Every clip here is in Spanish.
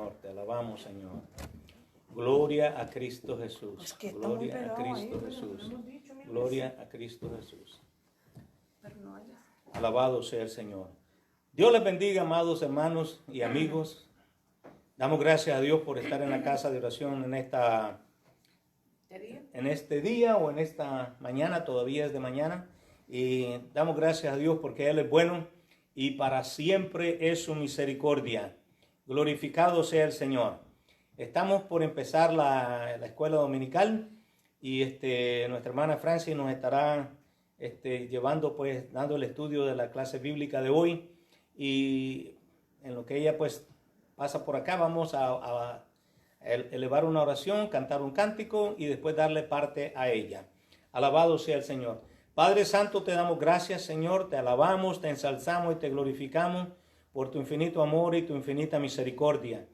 Señor, te alabamos, Señor. Gloria a Cristo Jesús. Gloria a Cristo Jesús. Gloria a Cristo Jesús. Alabado sea el Señor. Dios les bendiga, amados hermanos y amigos. Damos gracias a Dios por estar en la casa de oración en este día o en esta mañana, todavía es de mañana. Y damos gracias a Dios porque Él es bueno y para siempre es su misericordia. Glorificado sea el Señor. Estamos por empezar la escuela dominical y nuestra hermana Francis nos estará llevando, pues, dando el estudio de la clase bíblica de hoy. Y en lo que ella pues pasa por acá, vamos a elevar una oración, cantar un cántico y después darle parte a ella. Alabado sea el Señor. Padre Santo, te damos gracias, Señor, te alabamos, te ensalzamos y te glorificamos por tu infinito amor y tu infinita misericordia.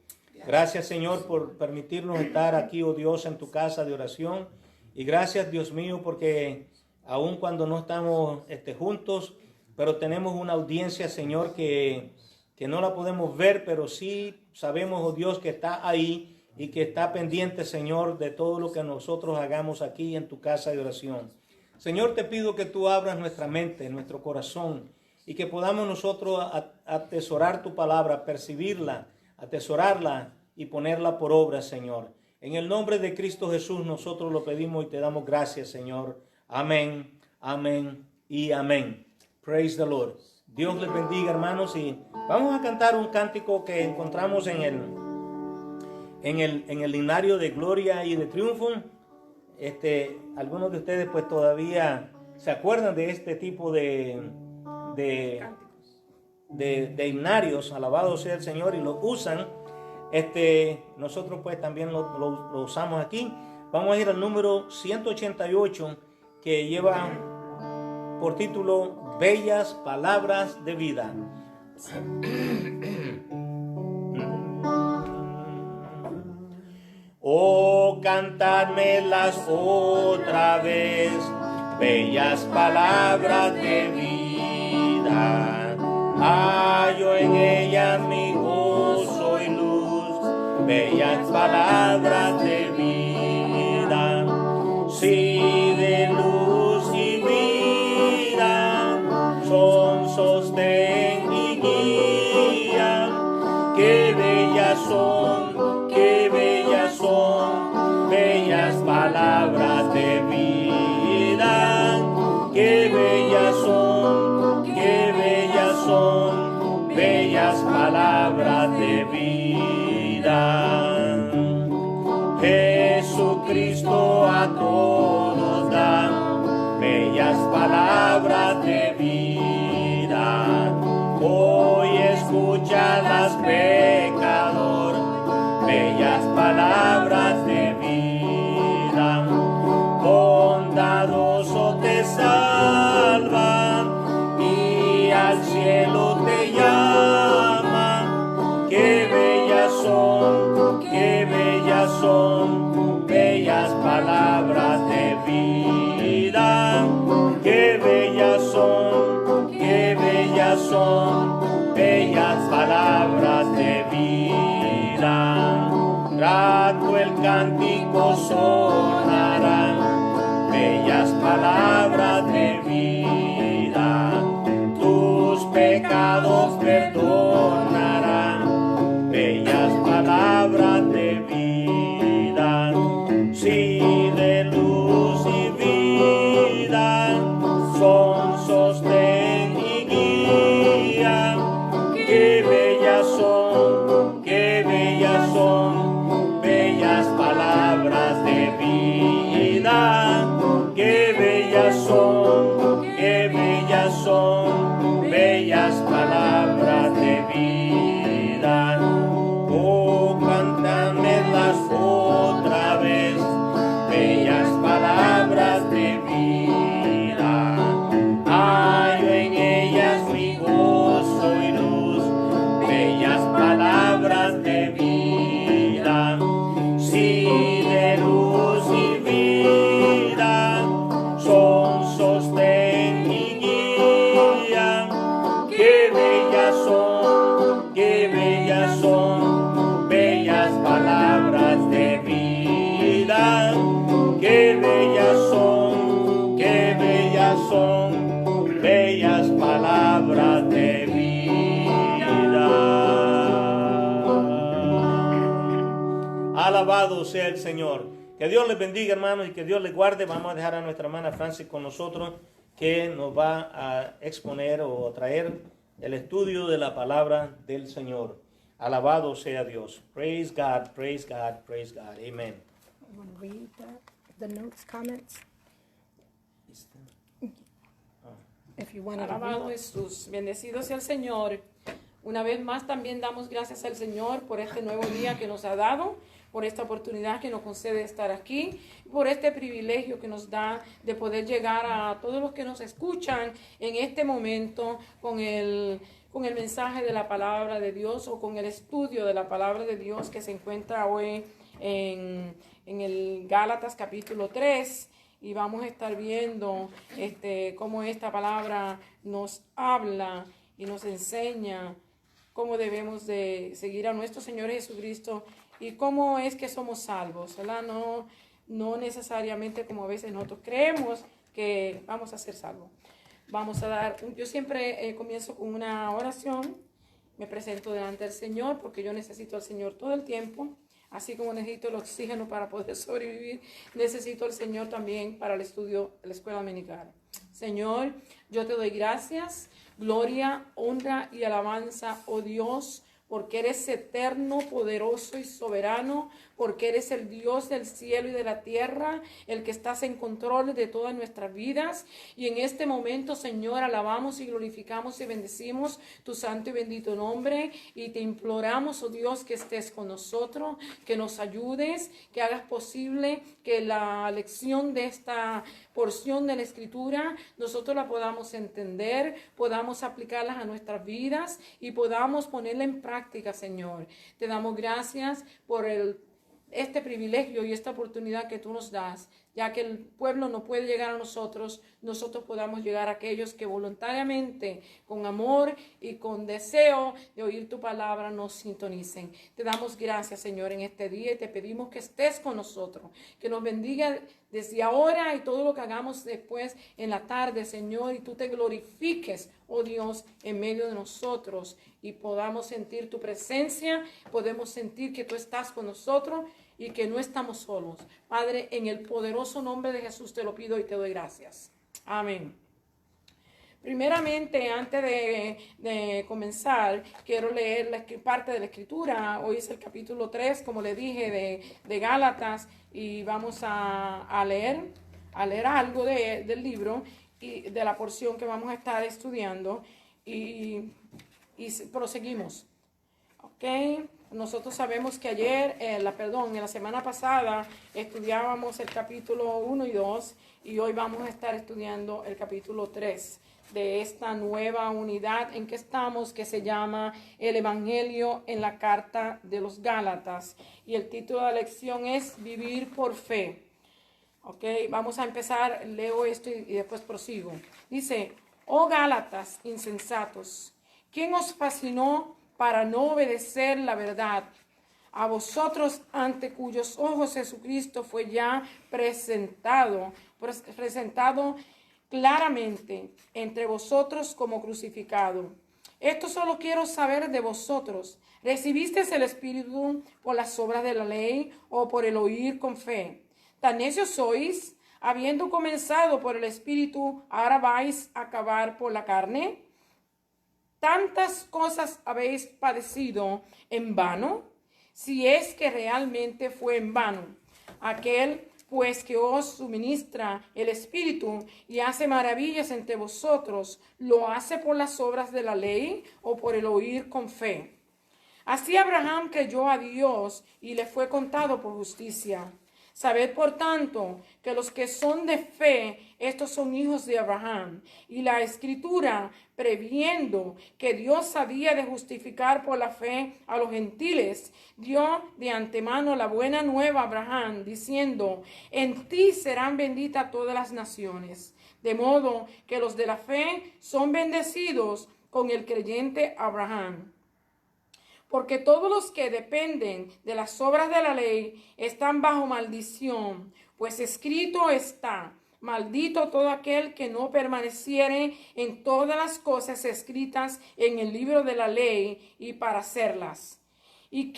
Gracias, Señor, por permitirnos estar aquí, oh Dios, en tu casa de oración. Y gracias, Dios mío, porque aun cuando no estamos juntos, pero tenemos una audiencia, Señor, que no la podemos ver, pero sí sabemos, oh Dios, que está ahí y que está pendiente, Señor, de todo lo que nosotros hagamos aquí en tu casa de oración. Señor, te pido que tú abras nuestra mente, nuestro corazón, y que podamos nosotros atesorar tu palabra, percibirla, atesorarla y ponerla por obra, Señor. En el nombre de Cristo Jesús nosotros lo pedimos y te damos gracias, Señor. Amén, amén y amén. Praise the Lord. Dios les bendiga, hermanos, y vamos a cantar un cántico que encontramos en el himnario de gloria y de triunfo. Algunos de ustedes pues todavía se acuerdan de este tipo de himnarios, alabado sea el Señor, y lo usan. Nosotros pues también lo usamos aquí. Vamos a ir al número 188, que lleva por título Bellas Palabras de Vida. Oh, cantármelas otra vez, bellas palabras de vida. Hallo en ellas mi gozo y luz, bellas palabras de vida. Sí, de luz y vida, son sostén y guía. Qué bellas son, qué bellas son, bellas palabras de vida. Qué bellas son, qué bellas son, bellas palabras de vida. Jesucristo a todos da bellas palabras de vida. Hoy escúchalas, pecador, bellas palabras de vida. Bondadoso te salvan y al cielo te llaman. Qué bellas son, qué bellas son, bellas palabras de vida. Qué bellas son, qué bellas son, bellas palabras de vida. Rato el cántico sonará, bellas palabras de vida. Tus pecados perdonarán, bellas palabras de vida. Sí, de luz y vida, son sostén y guía. Qué bellas son, qué bellas son, bellas palabras de vida. Qué bellas son, qué bellas son, bellas palabras de vida. Oh, cántame las Alabado sea el Señor. Que Dios les bendiga, hermanos, y que Dios les guarde. Vamos a dejar a nuestra hermana Francis con nosotros, que nos va a exponer o a traer el estudio de la palabra del Señor. Alabado sea Dios. Praise God, praise God, praise God. Amen. I want to read the notes, comments. If you want to Alabado read. Jesús, bendecido sea el Señor. Una vez más también damos gracias al Señor por este nuevo día que nos ha dado, por esta oportunidad que nos concede estar aquí, por este privilegio que nos da de poder llegar a todos los que nos escuchan en este momento con el mensaje de la palabra de Dios o con el estudio de la palabra de Dios que se encuentra hoy en el Gálatas capítulo 3. Y vamos a estar viendo cómo esta palabra nos habla y nos enseña cómo debemos de seguir a nuestro Señor Jesucristo y cómo es que somos salvos, ¿verdad? No necesariamente como a veces nosotros creemos que vamos a ser salvos. Yo siempre comienzo con una oración, me presento delante del Señor porque yo necesito al Señor todo el tiempo. Así como necesito el oxígeno para poder sobrevivir, necesito al Señor también para el estudio de la escuela dominical. Señor, yo te doy gracias, gloria, honra y alabanza, oh Dios, porque eres eterno, poderoso y soberano, porque eres el Dios del cielo y de la tierra, el que estás en control de todas nuestras vidas. Y en este momento, Señor, alabamos y glorificamos y bendecimos tu santo y bendito nombre. Y te imploramos, oh Dios, que estés con nosotros, que nos ayudes, que hagas posible que la lección de esta porción de la Escritura nosotros la podamos entender, podamos aplicarlas a nuestras vidas y podamos ponerla en práctica, Señor. Te damos gracias por este privilegio y esta oportunidad que tú nos das, ya que el pueblo no puede llegar a nosotros podamos llegar a aquellos que voluntariamente, con amor y con deseo de oír tu palabra, nos sintonicen. Te damos gracias, Señor, en este día y te pedimos que estés con nosotros, que nos bendiga desde ahora y todo lo que hagamos después en la tarde, Señor, y tú te glorifiques, oh Dios, en medio de nosotros y podamos sentir tu presencia, podemos sentir que tú estás con nosotros y que no estamos solos. Padre, en el poderoso nombre de Jesús te lo pido y te doy gracias. Amén. Primeramente, antes de comenzar, quiero leer parte de la Escritura. Hoy es el capítulo 3, como le dije, de Gálatas, y vamos a leer algo del libro y de la porción que vamos a estar estudiando y proseguimos. ¿Ok? Nosotros sabemos que en la semana pasada estudiábamos el capítulo 1 y 2 y hoy vamos a estar estudiando el capítulo 3 de esta nueva unidad en que estamos, que se llama el Evangelio en la Carta de los Gálatas. Y el título de la lección es Vivir por Fe. Ok, vamos a empezar, leo esto y después prosigo. Dice, oh Gálatas insensatos, ¿quién os fascinó para no obedecer la verdad? A vosotros ante cuyos ojos Jesucristo fue ya presentado claramente entre vosotros como crucificado. Esto solo quiero saber de vosotros. ¿Recibisteis el Espíritu por las obras de la ley o por el oír con fe? ¿Tan necios sois? Habiendo comenzado por el Espíritu, ¿ahora vais a acabar por la carne? ¿Tantas cosas habéis padecido en vano? Si es que realmente fue en vano. Aquel pues que os suministra el Espíritu y hace maravillas entre vosotros, ¿lo hace por las obras de la ley o por el oír con fe? Así Abraham creyó a Dios y le fue contado por justicia. Sabed, por tanto, que los que son de fe, estos son hijos de Abraham. Y la Escritura, previendo que Dios había de justificar por la fe a los gentiles, dio de antemano la buena nueva a Abraham, diciendo, en ti serán benditas todas las naciones. De modo que los de la fe son bendecidos con el creyente Abraham. Porque todos los que dependen de las obras de la ley están bajo maldición, pues escrito está, maldito todo aquel que no permaneciere en todas las cosas escritas en el libro de la ley y para hacerlas. Y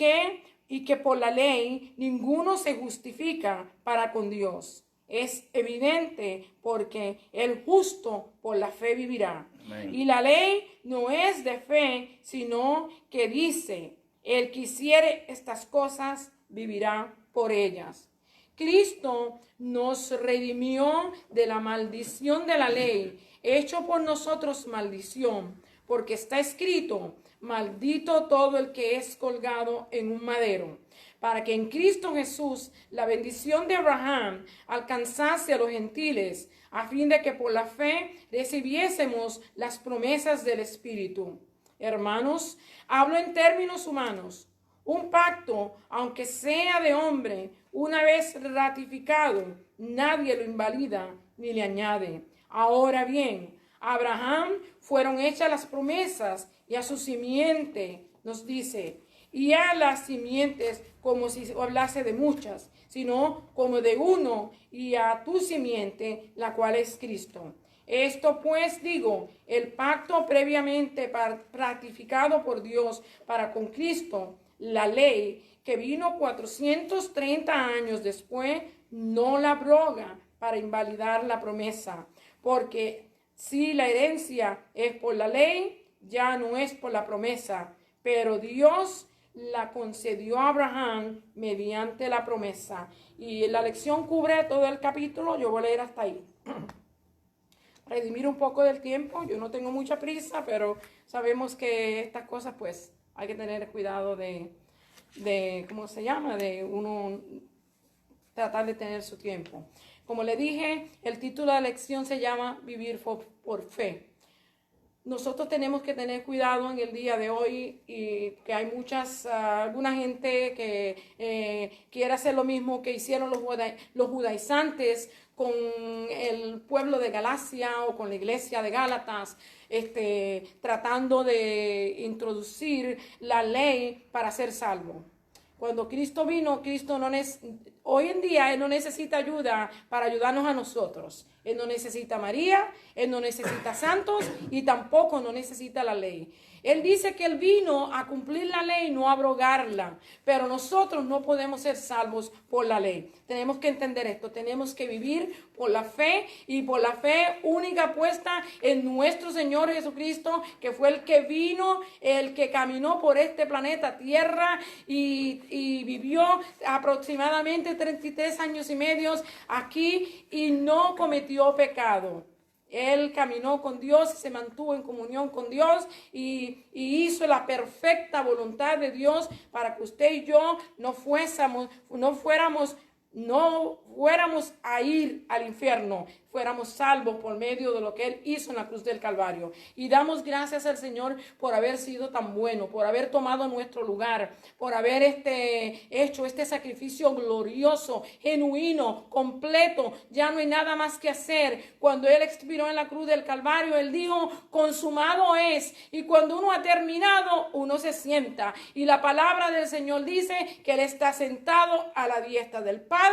y que por la ley ninguno se justifica para con Dios. Es evidente porque el justo por la fe vivirá. Amén. Y la ley no es de fe, sino que dice, el que hiciere estas cosas vivirá por ellas. Cristo nos redimió de la maldición de la ley, hecho por nosotros maldición, porque está escrito, maldito todo el que es colgado en un madero, para que en Cristo Jesús la bendición de Abraham alcanzase a los gentiles, a fin de que por la fe recibiésemos las promesas del Espíritu. Hermanos, hablo en términos humanos. Un pacto, aunque sea de hombre, una vez ratificado, nadie lo invalida ni le añade. Ahora bien, a Abraham fueron hechas las promesas y a su simiente, nos dice, y a las simientes como si hablase de muchas, sino como de uno, y a tu simiente, la cual es Cristo. Esto pues digo, el pacto previamente ratificado por Dios para con Cristo, la ley que vino 430 años después, no la abroga para invalidar la promesa, porque si la herencia es por la ley, ya no es por la promesa, pero Dios la concedió a Abraham mediante la promesa. Y la lección cubre todo el capítulo, yo voy a leer hasta ahí. Redimir un poco del tiempo, yo no tengo mucha prisa, pero sabemos que estas cosas pues hay que tener cuidado de ¿cómo se llama? De uno tratar de tener su tiempo. Como le dije, el título de la lección se llama Vivir por fe. Nosotros tenemos que tener cuidado en el día de hoy y que hay alguna gente que quiere hacer lo mismo que hicieron los judaizantes con el pueblo de Galacia o con la iglesia de Gálatas, tratando de introducir la ley para ser salvo. Cuando Cristo vino, hoy en día Él no necesita ayuda para ayudarnos a nosotros. Él no necesita a María, Él no necesita santos y tampoco no necesita la ley. Él dice que Él vino a cumplir la ley, no a abrogarla. Pero nosotros no podemos ser salvos por la ley. Tenemos que entender esto. Tenemos que vivir por la fe y por la fe única puesta en nuestro Señor Jesucristo, que fue el que vino, el que caminó por este planeta Tierra y vivió aproximadamente 33 años y medio aquí y no cometió pecado. Él caminó con Dios, se mantuvo en comunión con Dios y hizo la perfecta voluntad de Dios para que usted y yo no fuéramos a ir al infierno, fuéramos salvos por medio de lo que Él hizo en la cruz del Calvario. Y damos gracias al Señor por haber sido tan bueno, por haber tomado nuestro lugar, por haber hecho este sacrificio glorioso, genuino, completo. Ya no hay nada más que hacer. Cuando Él expiró en la cruz del Calvario, Él dijo, consumado es. Y cuando uno ha terminado, uno se sienta. Y la palabra del Señor dice que Él está sentado a la diestra del Padre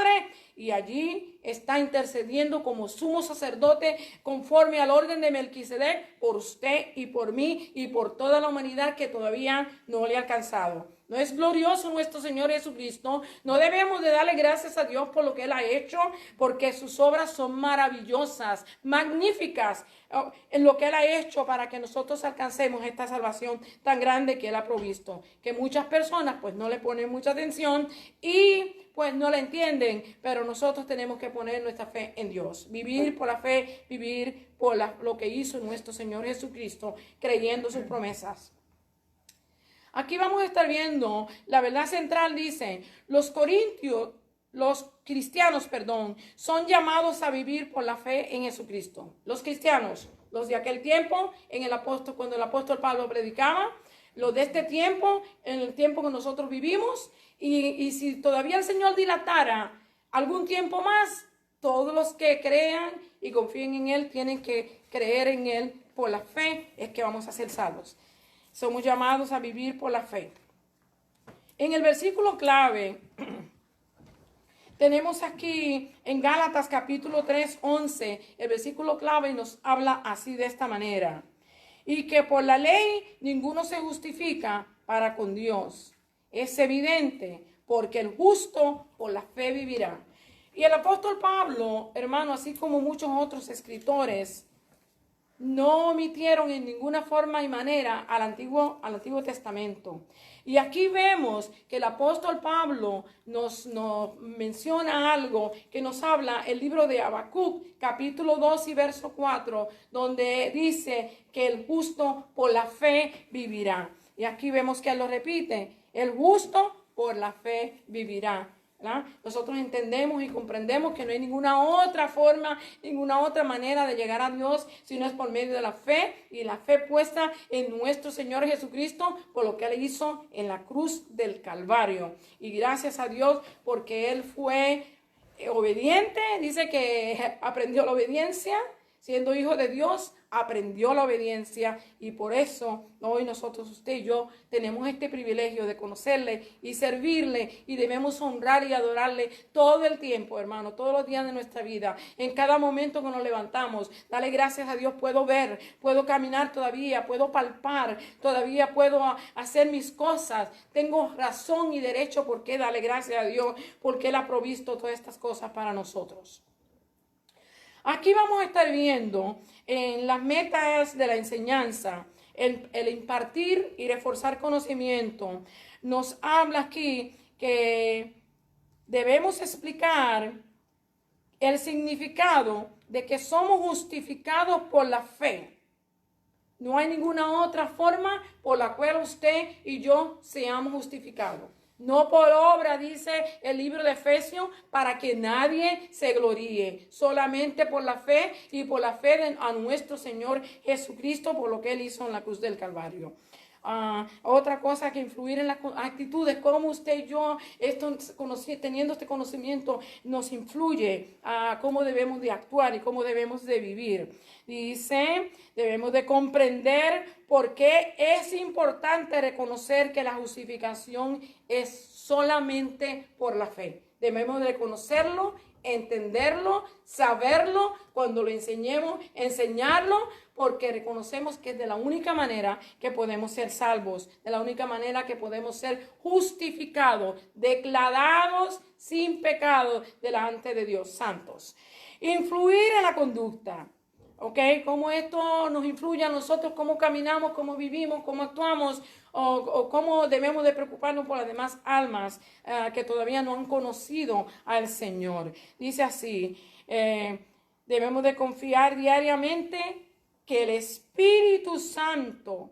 y allí está intercediendo como sumo sacerdote conforme al orden de Melquisedec por usted y por mí y por toda la humanidad que todavía no le ha alcanzado. ¿No es glorioso nuestro Señor Jesucristo? No debemos de darle gracias a Dios por lo que Él ha hecho, porque sus obras son maravillosas, magníficas, en lo que Él ha hecho para que nosotros alcancemos esta salvación tan grande que Él ha provisto. Que muchas personas pues no le ponen mucha atención y pues no la entienden, pero nosotros tenemos que poner nuestra fe en Dios. Vivir por la fe, vivir por lo que hizo nuestro Señor Jesucristo, creyendo sus promesas. Aquí vamos a estar viendo, la verdad central dice, los cristianos, son llamados a vivir por la fe en Jesucristo. Los cristianos, los de aquel tiempo, cuando el apóstol Pablo predicaba, los de este tiempo, en el tiempo que nosotros vivimos, y si todavía el Señor dilatara algún tiempo más, todos los que crean y confíen en Él tienen que creer en Él por la fe, es que vamos a ser salvos. Somos llamados a vivir por la fe. En el versículo clave, tenemos aquí en Gálatas capítulo 3, 11, el versículo clave nos habla así de esta manera. Y que por la ley ninguno se justifica para con Dios. Es evidente, porque el justo por la fe vivirá. Y el apóstol Pablo, hermano, así como muchos otros escritores, no omitieron en ninguna forma y manera al Antiguo Testamento. Y aquí vemos que el apóstol Pablo nos menciona algo que nos habla el libro de Habacuc, capítulo 2 y verso 4, donde dice que el justo por la fe vivirá. Y aquí vemos que él lo repite, el justo por la fe vivirá. ¿verdad? Nosotros entendemos y comprendemos que no hay ninguna otra forma, ninguna otra manera de llegar a Dios si no es por medio de la fe y la fe puesta en nuestro Señor Jesucristo por lo que Él hizo en la cruz del Calvario. Y gracias a Dios porque Él fue obediente, dice que aprendió la obediencia, siendo hijo de Dios, aprendió la obediencia y por eso hoy nosotros, usted y yo, tenemos este privilegio de conocerle y servirle y debemos honrar y adorarle todo el tiempo, hermano, todos los días de nuestra vida, en cada momento que nos levantamos. Dale gracias a Dios, puedo ver, puedo caminar todavía, puedo palpar, todavía puedo hacer mis cosas, tengo razón y derecho por qué darle gracias a Dios, porque Él ha provisto todas estas cosas para nosotros. Aquí vamos a estar viendo en las metas de la enseñanza, el impartir y reforzar conocimiento. Nos habla aquí que debemos explicar el significado de que somos justificados por la fe. No hay ninguna otra forma por la cual usted y yo seamos justificados. No por obra, dice el libro de Efesios, para que nadie se gloríe. Solamente por la fe y por la fe a nuestro Señor Jesucristo, por lo que Él hizo en la cruz del Calvario. Otra cosa que influir en las actitudes, cómo usted y yo, teniendo este conocimiento, nos influye a cómo debemos de actuar y cómo debemos de vivir. Dice, debemos de comprender por qué es importante reconocer que la justificación es solamente por la fe. Debemos de conocerlo, entenderlo, saberlo, cuando lo enseñemos, enseñarlo, porque reconocemos que es de la única manera que podemos ser salvos, de la única manera que podemos ser justificados, declarados sin pecado delante de Dios, santos. Influir en la conducta. ¿Ok? Cómo esto nos influye a nosotros, cómo caminamos, cómo vivimos, cómo actuamos, o cómo debemos de preocuparnos por las demás almas que todavía no han conocido al Señor. Dice así, debemos de confiar diariamente que el Espíritu Santo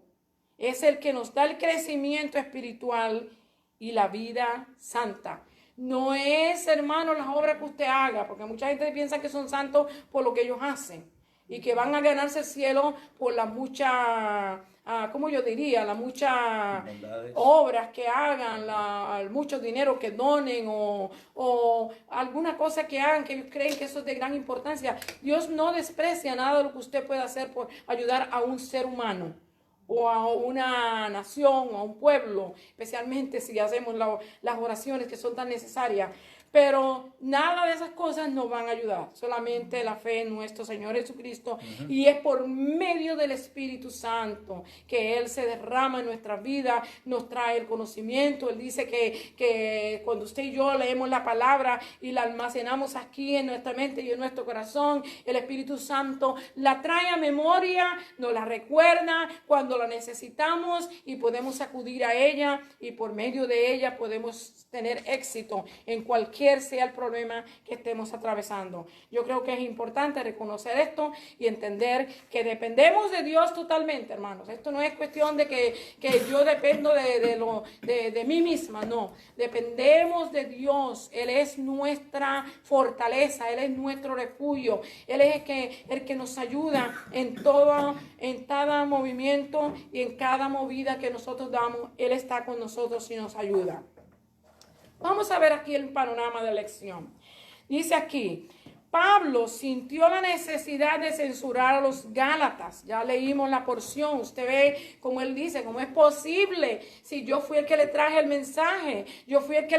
es el que nos da el crecimiento espiritual y la vida santa. No es, hermano, las obras que usted haga, porque mucha gente piensa que son santos por lo que ellos hacen y que van a ganarse el cielo por la mucha, ¿cómo yo diría? La mucha obras que hagan, mucho dinero que donen o alguna cosa que hagan que ellos creen que eso es de gran importancia. Dios no desprecia nada de lo que usted pueda hacer por ayudar a un ser humano o a una nación o a un pueblo, especialmente si hacemos las oraciones que son tan necesarias. Pero nada de esas cosas nos van a ayudar, solamente la fe en nuestro Señor Jesucristo. Y es por medio del Espíritu Santo que Él se derrama en nuestra vida, nos trae el conocimiento. Él dice que cuando usted y yo leemos la palabra y la almacenamos aquí en nuestra mente y en nuestro corazón, el Espíritu Santo la trae a memoria, nos la recuerda cuando la necesitamos y podemos acudir a ella, y por medio de ella podemos tener éxito en cualquier sea el problema que estemos atravesando. Yo creo que es importante reconocer esto y entender que dependemos de Dios totalmente, hermanos. Esto no es cuestión de que yo dependo de mí misma, no. Dependemos de Dios. Él es nuestra fortaleza, Él es nuestro refugio. Él es el que nos ayuda en cada movimiento y en cada movida que nosotros damos. Él está con nosotros y nos ayuda. Vamos a ver aquí el panorama de la lección. Dice aquí, Pablo sintió la necesidad de censurar a los Gálatas. Ya leímos la porción. Usted ve como él dice, ¿cómo es posible? Si yo fui el que le traje el mensaje, yo fui el que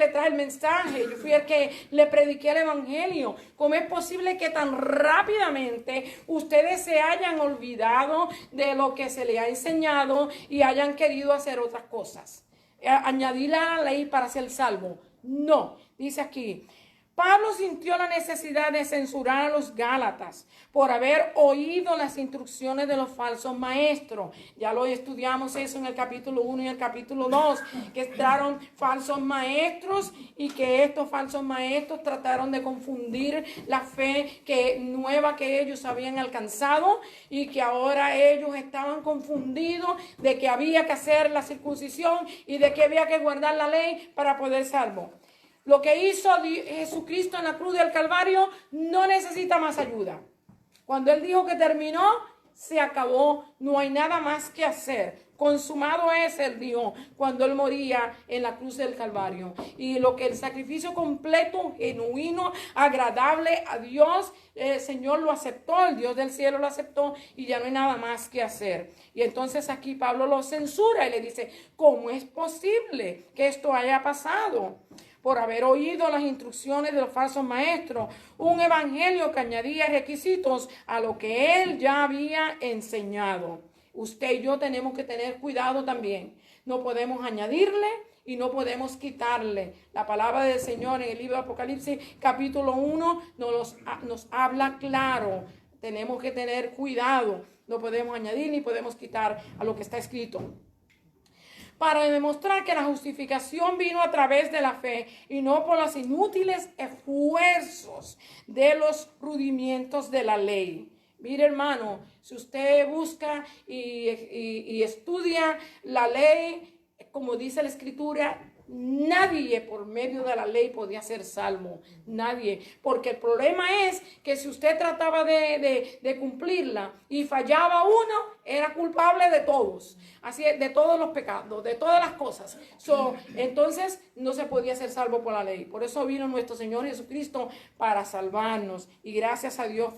le prediqué el evangelio. ¿Cómo es posible que tan rápidamente ustedes se hayan olvidado de lo que se les ha enseñado y hayan querido hacer otras cosas? Añadir a la ley para ser salvo. No, dice aquí. Pablo sintió la necesidad de censurar a los Gálatas por haber oído las instrucciones de los falsos maestros. Ya lo estudiamos eso en el capítulo 1 y el capítulo 2, que entraron falsos maestros y que estos falsos maestros trataron de confundir la fe nueva que ellos habían alcanzado y que ahora ellos estaban confundidos de que había que hacer la circuncisión y de que había que guardar la ley para poder salvo. Lo que hizo Jesucristo en la cruz del Calvario no necesita más ayuda. Cuando Él dijo que terminó, se acabó. No hay nada más que hacer. Consumado es, Él dijo, cuando Él moría en la cruz del Calvario. Y lo que el sacrificio completo, genuino, agradable a Dios, el Señor lo aceptó, el Dios del cielo lo aceptó y ya no hay nada más que hacer. Y entonces aquí Pablo lo censura y le dice, ¿cómo es posible que esto haya pasado? Por haber oído las instrucciones de los falsos maestros, un evangelio que añadía requisitos a lo que él ya había enseñado. Usted y yo tenemos que tener cuidado también. No podemos añadirle y no podemos quitarle. La palabra del Señor en el libro de Apocalipsis capítulo 1 nos habla claro. Tenemos que tener cuidado. No podemos añadir ni podemos quitar a lo que está escrito. Para demostrar que la justificación vino a través de la fe y no por los inútiles esfuerzos de los rudimientos de la ley. Mire, hermano, si usted busca y estudia la ley, como dice la Escritura, nadie por medio de la ley podía ser salvo, nadie, porque el problema es que si usted trataba de cumplirla y fallaba uno, era culpable de todos, así es, de todos los pecados, de todas las cosas. Entonces no se podía ser salvo por la ley. Por eso vino nuestro Señor Jesucristo para salvarnos y gracias a Dios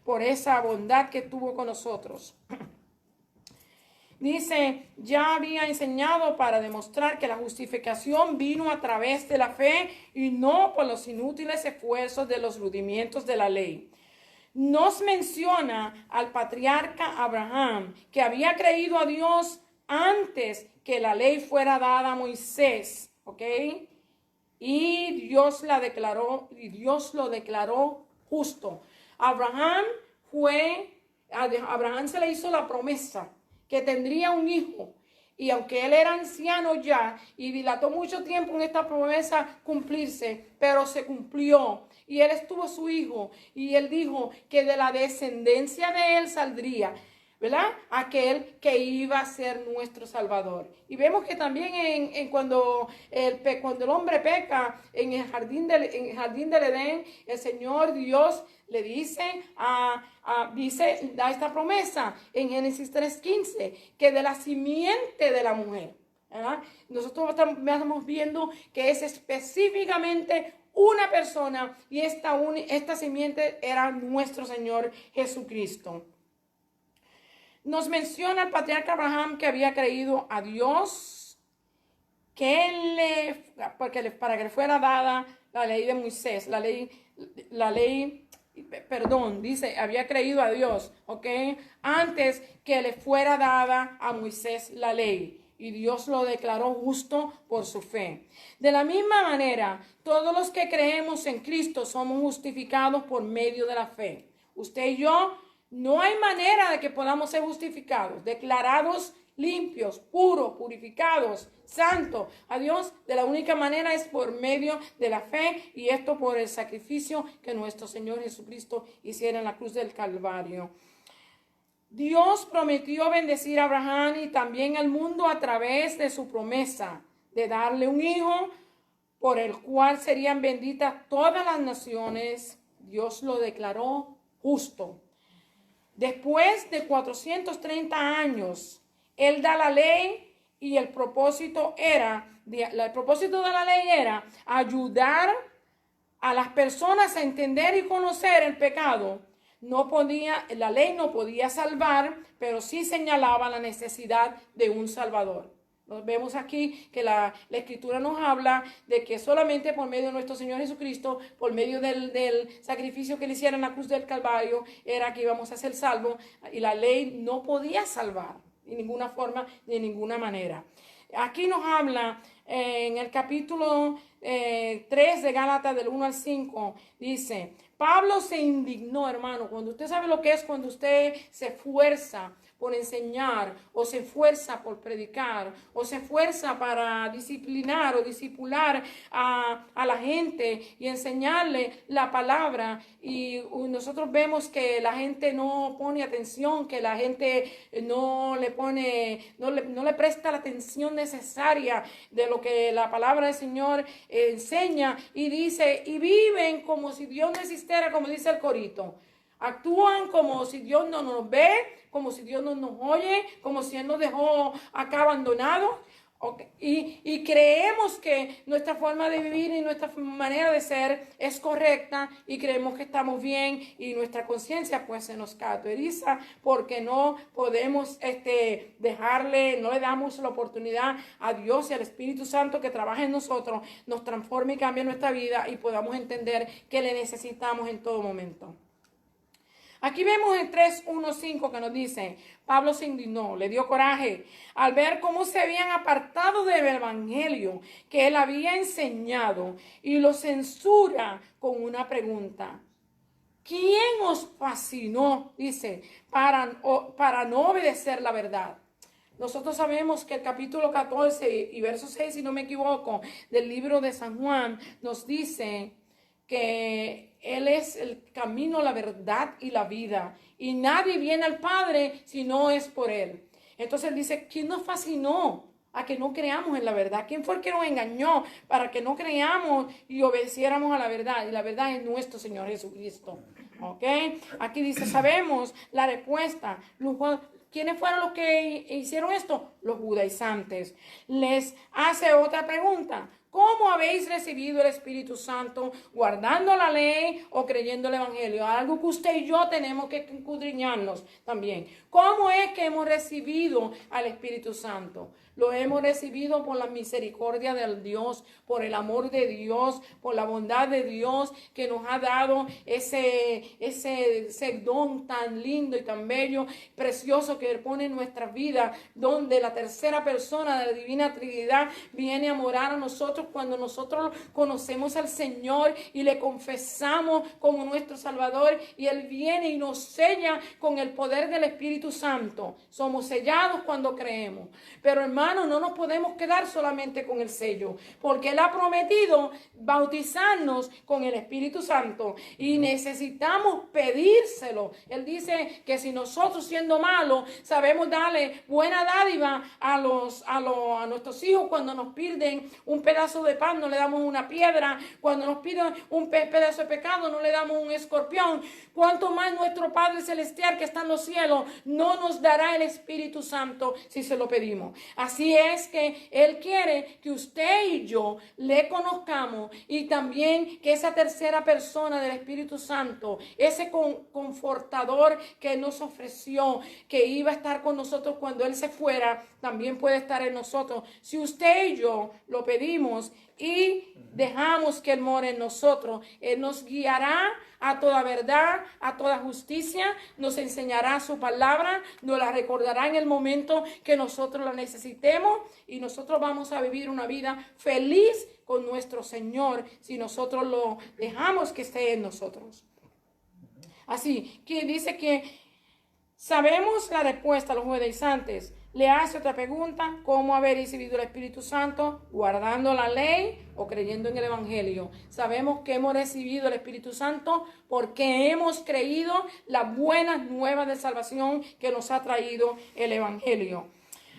por esa bondad que tuvo con nosotros. Dice, ya había enseñado para demostrar que la justificación vino a través de la fe y no por los inútiles esfuerzos de los rudimientos de la ley. Nos menciona al patriarca Abraham, que había creído a Dios antes que la ley fuera dada a Moisés, ¿ok? Y Dios lo declaró justo. Abraham se le hizo la promesa que tendría un hijo, y aunque él era anciano ya y dilató mucho tiempo en esta promesa cumplirse, pero se cumplió y él estuvo su hijo y él dijo que de la descendencia de él saldría, ¿verdad? Aquel que iba a ser nuestro Salvador. Y vemos que también cuando el hombre peca en el jardín del Edén, el Señor Dios le da esta promesa en Génesis 3:15, que de la simiente de la mujer, ¿verdad? Nosotros estamos viendo que es específicamente una persona y esta simiente era nuestro Señor Jesucristo. Nos menciona el patriarca Abraham que había creído a Dios, para que le fuera dada la ley de Moisés, dice, había creído a Dios, ¿ok? Antes que le fuera dada a Moisés la ley. Y Dios lo declaró justo por su fe. De la misma manera, todos los que creemos en Cristo somos justificados por medio de la fe. Usted y yo, no hay manera de que podamos ser justificados, declarados limpios, puros, purificados, santos a Dios. De la única manera es por medio de la fe, y esto por el sacrificio que nuestro Señor Jesucristo hiciera en la cruz del Calvario. Dios prometió bendecir a Abraham y también al mundo a través de su promesa de darle un hijo por el cual serían benditas todas las naciones. Dios lo declaró justo. Después de 430 años, Él da la ley y el propósito de la ley era ayudar a las personas a entender y conocer el pecado. La ley no podía salvar, pero sí señalaba la necesidad de un Salvador. Nos vemos aquí que la Escritura nos habla de que solamente por medio de nuestro Señor Jesucristo, por medio del sacrificio que le hiciera en la cruz del Calvario, era que íbamos a ser salvos, y la ley no podía salvar de ninguna forma, de ninguna manera. Aquí nos habla en el capítulo 3 de Gálatas del 1 al 5, dice, Pablo se indignó, hermano, cuando usted sabe lo que es cuando usted se esfuerza por enseñar, o se esfuerza por predicar, o se esfuerza para disciplinar o discipular a la gente y enseñarle la palabra, y nosotros vemos que la gente no pone atención, que la gente no le presta la atención necesaria de lo que la palabra del Señor enseña, y dice, y viven como si Dios no existiera, como dice el corito. Actúan como si Dios no nos ve, como si Dios no nos oye, como si Él nos dejó acá abandonados. Y creemos que nuestra forma de vivir y nuestra manera de ser es correcta, y creemos que estamos bien, y nuestra conciencia pues se nos caracteriza porque no podemos dejarle, no le damos la oportunidad a Dios y al Espíritu Santo que trabaje en nosotros, nos transforme y cambie nuestra vida, y podamos entender que le necesitamos en todo momento. Aquí vemos en 3:1-5 que nos dice, Pablo se indignó, le dio coraje al ver cómo se habían apartado del evangelio que él había enseñado, y lo censura con una pregunta. ¿Quién os fascinó, dice, para no obedecer la verdad? Nosotros sabemos que el capítulo 14 y verso 6, si no me equivoco, del libro de San Juan, nos dice que Él es el camino, la verdad y la vida, y nadie viene al Padre si no es por Él. Entonces Él dice, ¿quién nos fascinó a que no creamos en la verdad? ¿Quién fue el que nos engañó para que no creamos y obedeciéramos a la verdad? Y la verdad es nuestro Señor Jesucristo. ¿Ok? Aquí dice, sabemos la respuesta. ¿Quiénes fueron los que hicieron esto? Los judaizantes. Les hace otra pregunta. ¿Cómo habéis recibido el Espíritu Santo? ¿Guardando la ley o creyendo el Evangelio? Algo que usted y yo tenemos que escudriñarnos también. ¿Cómo es que hemos recibido al Espíritu Santo? Lo hemos recibido por la misericordia del Dios, por el amor de Dios, por la bondad de Dios que nos ha dado ese don tan lindo y tan bello, precioso que Él pone en nuestras vidas, donde la tercera persona de la Divina Trinidad viene a morar a nosotros cuando nosotros conocemos al Señor y le confesamos como nuestro Salvador, y Él viene y nos sella con el poder del Espíritu Santo. Somos sellados cuando creemos. Pero hermano, no nos podemos quedar solamente con el sello, porque Él ha prometido bautizarnos con el Espíritu Santo y necesitamos pedírselo. Él dice que si nosotros, siendo malos, sabemos darle buena dádiva a nuestros hijos, cuando nos piden un pedazo de pan no le damos una piedra, cuando nos piden un pedazo de pecado no le damos un escorpión, cuánto más nuestro Padre Celestial que está en los cielos no nos dará el Espíritu Santo si se lo pedimos. Así es que Él quiere que usted y yo le conozcamos, y también que esa tercera persona del Espíritu Santo, ese confortador que nos ofreció, que iba a estar con nosotros cuando Él se fuera, también puede estar en nosotros. Si usted y yo lo pedimos y dejamos que Él more en nosotros, Él nos guiará a toda verdad, a toda justicia, nos enseñará su palabra, nos la recordará en el momento que nosotros la necesitemos, y nosotros vamos a vivir una vida feliz con nuestro Señor si nosotros lo dejamos que esté en nosotros. Así que dice que sabemos la respuesta a los judaizantes. Le hace otra pregunta: ¿cómo haber recibido el Espíritu Santo? ¿Guardando la ley o creyendo en el Evangelio? Sabemos que hemos recibido el Espíritu Santo porque hemos creído las buenas nuevas de salvación que nos ha traído el Evangelio.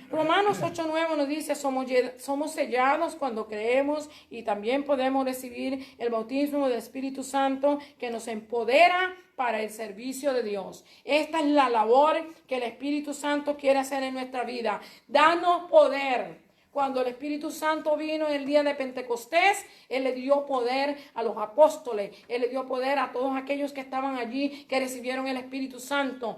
Romanos 8:9 nos dice, somos sellados cuando creemos, y también podemos recibir el bautismo del Espíritu Santo que nos empodera para el servicio de Dios. Esta es la labor que el Espíritu Santo quiere hacer en nuestra vida, darnos poder. Cuando el Espíritu Santo vino en el día de Pentecostés, Él le dio poder a los apóstoles, Él le dio poder a todos aquellos que estaban allí, que recibieron el Espíritu Santo.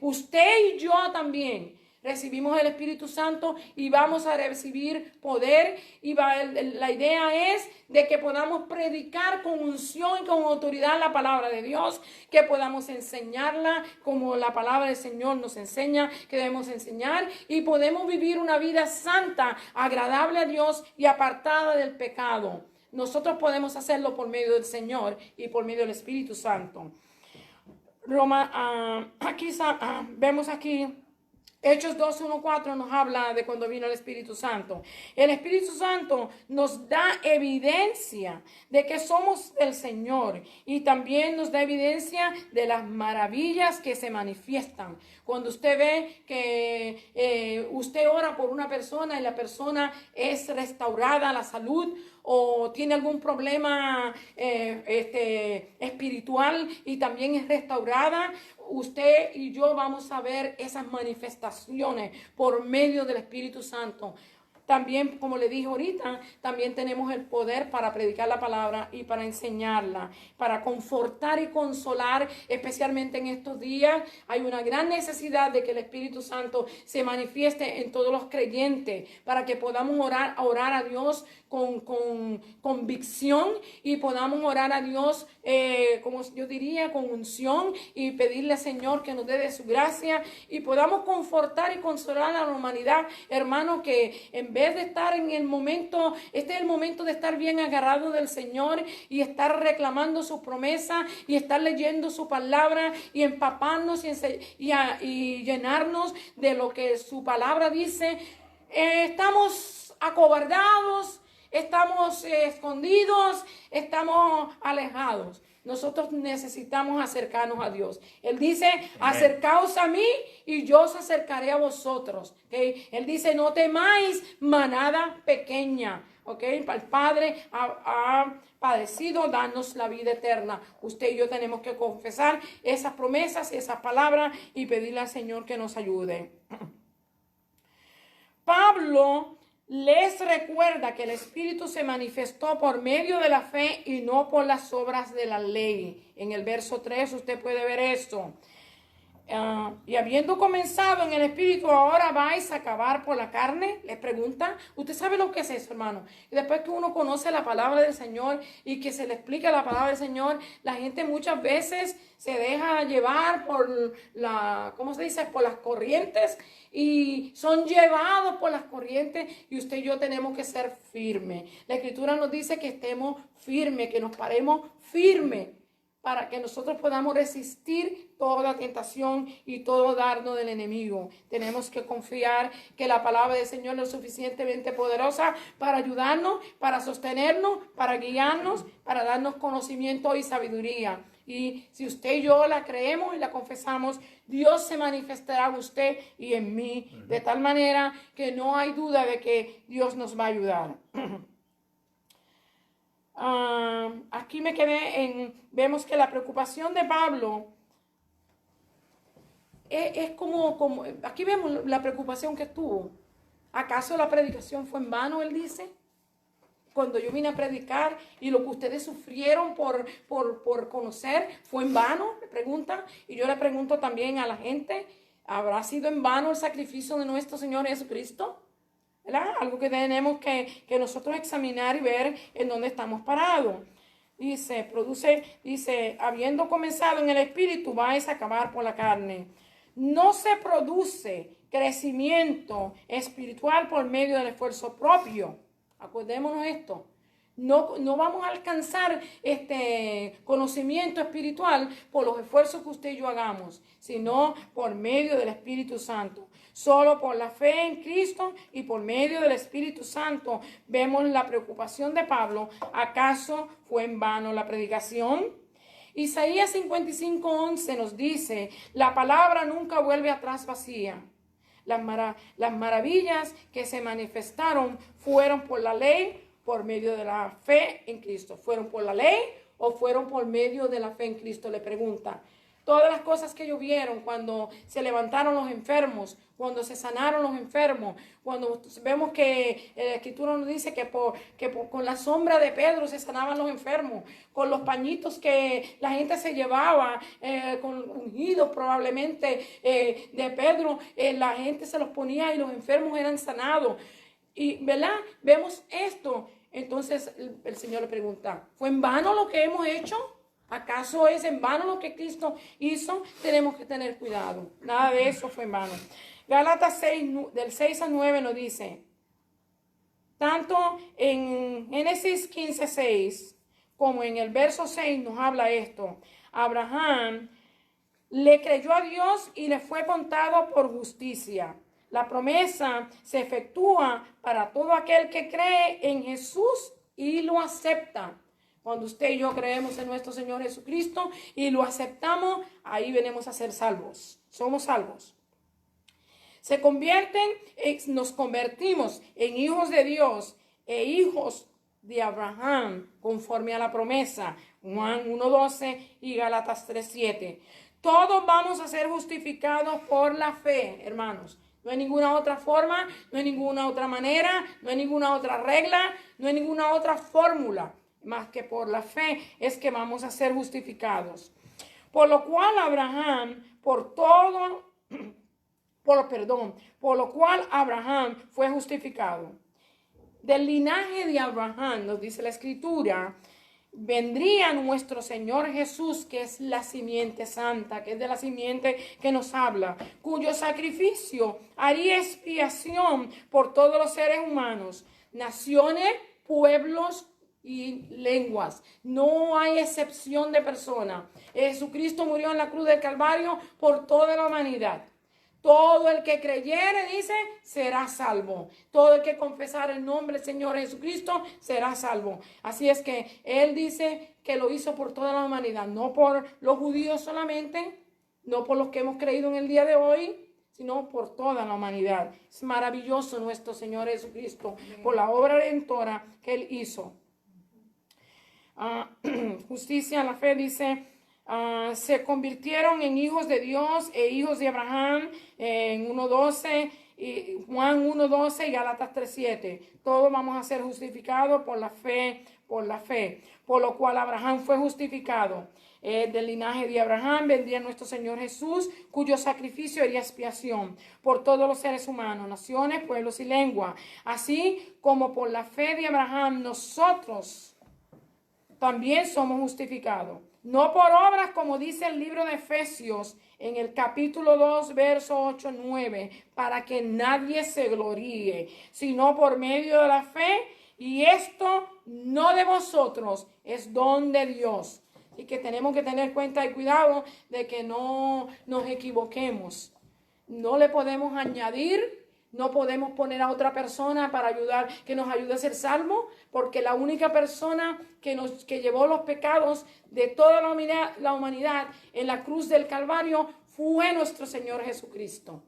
Usted y yo también recibimos el Espíritu Santo y vamos a recibir poder. Y la idea es de que podamos predicar con unción y con autoridad la palabra de Dios, que podamos enseñarla como la palabra del Señor nos enseña que debemos enseñar, y podemos vivir una vida santa, agradable a Dios y apartada del pecado. Nosotros podemos hacerlo por medio del Señor y por medio del Espíritu Santo. Vemos aquí Hechos 2, 1, 4 nos habla de cuando vino el Espíritu Santo. El Espíritu Santo nos da evidencia de que somos el Señor, y también nos da evidencia de las maravillas que se manifiestan. Cuando usted ve que usted ora por una persona y la persona es restaurada a la salud, o tiene algún problema espiritual y también es restaurada, usted y yo vamos a ver esas manifestaciones por medio del Espíritu Santo. También, como le dije ahorita, también tenemos el poder para predicar la palabra y para enseñarla, para confortar y consolar, especialmente en estos días. Hay una gran necesidad de que el Espíritu Santo se manifieste en todos los creyentes, para que podamos orar a Dios con convicción, y podamos orar a Dios, como yo diría, con unción, y pedirle al Señor que nos dé de su gracia, y podamos confortar y consolar a la humanidad, hermano, que en vez de estar en el momento, este es el momento de estar bien agarrado del Señor y estar reclamando sus promesas y estar leyendo su palabra y empaparnos y llenarnos de lo que su palabra dice. Estamos acobardados, estamos escondidos, estamos alejados. Nosotros necesitamos acercarnos a Dios. Él dice, acercaos a mí y yo os acercaré a vosotros. ¿Okay? Él dice, no temáis, manada pequeña. ¿Okay? El Padre ha padecido darnos la vida eterna. Usted y yo tenemos que confesar esas promesas, esas palabras, y pedirle al Señor que nos ayude. Pablo les recuerda que el Espíritu se manifestó por medio de la fe y no por las obras de la ley. En el verso 3 usted puede ver esto. Y habiendo comenzado en el Espíritu, ahora vais a acabar por la carne, les pregunta. Usted sabe lo que es eso, hermano. Y después que uno conoce la palabra del Señor y que se le explica la palabra del Señor, la gente muchas veces se deja llevar por por las corrientes, y son llevados por las corrientes, y usted y yo tenemos que ser firmes. La Escritura nos dice que estemos firmes, que nos paremos firmes, para que nosotros podamos resistir toda tentación y todo dardo del enemigo. Tenemos que confiar que la palabra del Señor es lo suficientemente poderosa para ayudarnos, para sostenernos, para guiarnos, para darnos conocimiento y sabiduría. Y si usted y yo la creemos y la confesamos, Dios se manifestará en usted y en mí, de tal manera que no hay duda de que Dios nos va a ayudar. Aquí me quedé vemos que la preocupación de Pablo es como, aquí vemos la preocupación que tuvo. ¿Acaso la predicación fue en vano? Él dice, cuando yo vine a predicar y lo que ustedes sufrieron por conocer, ¿fue en vano? Me preguntan. Y yo le pregunto también a la gente, ¿habrá sido en vano el sacrificio de nuestro Señor Jesucristo? ¿Verdad? Algo que tenemos que nosotros examinar y ver en dónde estamos parados. Dice, habiendo comenzado en el Espíritu, vais a acabar por la carne. No se produce crecimiento espiritual por medio del esfuerzo propio. Acordémonos esto. No vamos a alcanzar este conocimiento espiritual por los esfuerzos que usted y yo hagamos, sino por medio del Espíritu Santo. Solo por la fe en Cristo y por medio del Espíritu Santo vemos la preocupación de Pablo. ¿Acaso fue en vano la predicación? Isaías 55:11 nos dice, la palabra nunca vuelve atrás vacía. Las maravillas que se manifestaron fueron por la ley, por medio de la fe en Cristo. ¿Fueron por la ley o fueron por medio de la fe en Cristo? Le pregunta. Todas las cosas que ellos vieron cuando se levantaron los enfermos, cuando se sanaron los enfermos, cuando vemos que la Escritura nos dice que con la sombra de Pedro se sanaban los enfermos, con los pañitos que la gente se llevaba, con ungidos probablemente de Pedro, la gente se los ponía y los enfermos eran sanados. Y, ¿verdad? Vemos esto. Entonces el Señor le pregunta, ¿fue en vano lo que hemos hecho? ¿Acaso es en vano lo que Cristo hizo? Tenemos que tener cuidado. Nada de eso fue en vano. Gálatas 6, del 6 al 9 nos dice, tanto en Génesis 15:6 como en el verso 6 nos habla esto. Abraham le creyó a Dios y le fue contado por justicia. La promesa se efectúa para todo aquel que cree en Jesús y lo acepta. Cuando usted y yo creemos en nuestro Señor Jesucristo y lo aceptamos, ahí venimos a ser salvos. Somos salvos. Nos convertimos en hijos de Dios e hijos de Abraham, conforme a la promesa. Juan 1:12 y Gálatas 3:7. Todos vamos a ser justificados por la fe, hermanos. No hay ninguna otra forma, no hay ninguna otra manera, no hay ninguna otra regla, no hay ninguna otra fórmula. Más que por la fe es que vamos a ser justificados. Por lo cual Abraham, por lo cual Abraham fue justificado. Del linaje de Abraham, nos dice la Escritura, vendría nuestro Señor Jesús, que es la simiente santa, que es de la simiente que nos habla, cuyo sacrificio haría expiación por todos los seres humanos, naciones, pueblos y lenguas. No hay excepción de persona. Jesucristo murió en la cruz del Calvario por toda la humanidad. Todo el que creyere, dice, será salvo. Todo el que confesar el nombre del Señor Jesucristo será salvo. Así es que Él dice que lo hizo por toda la humanidad, no por los judíos solamente, no por los que hemos creído en el día de hoy, sino por toda la humanidad. Es maravilloso nuestro Señor Jesucristo por la obra redentora que Él hizo. Justicia, la fe dice, se convirtieron en hijos de Dios e hijos de Abraham en 1:12, y Juan 1:12 y Gálatas 3:7. Todos vamos a ser justificados por la fe, por lo cual Abraham fue justificado. Del linaje de Abraham vendría nuestro Señor Jesús, cuyo sacrificio haría expiación por todos los seres humanos, naciones, pueblos y lenguas. Así como por la fe de Abraham nosotros también somos justificados. No por obras, como dice el libro de Efesios en el capítulo 2, verso 8-9, para que nadie se gloríe, sino por medio de la fe, y esto no de vosotros, es don de Dios. Y que tenemos que tener cuenta y cuidado de que no nos equivoquemos. No le podemos añadir, no podemos poner a otra persona para ayudar, que nos ayude a ser salvos, porque la única persona que llevó los pecados de toda la humanidad en la cruz del Calvario fue nuestro Señor Jesucristo.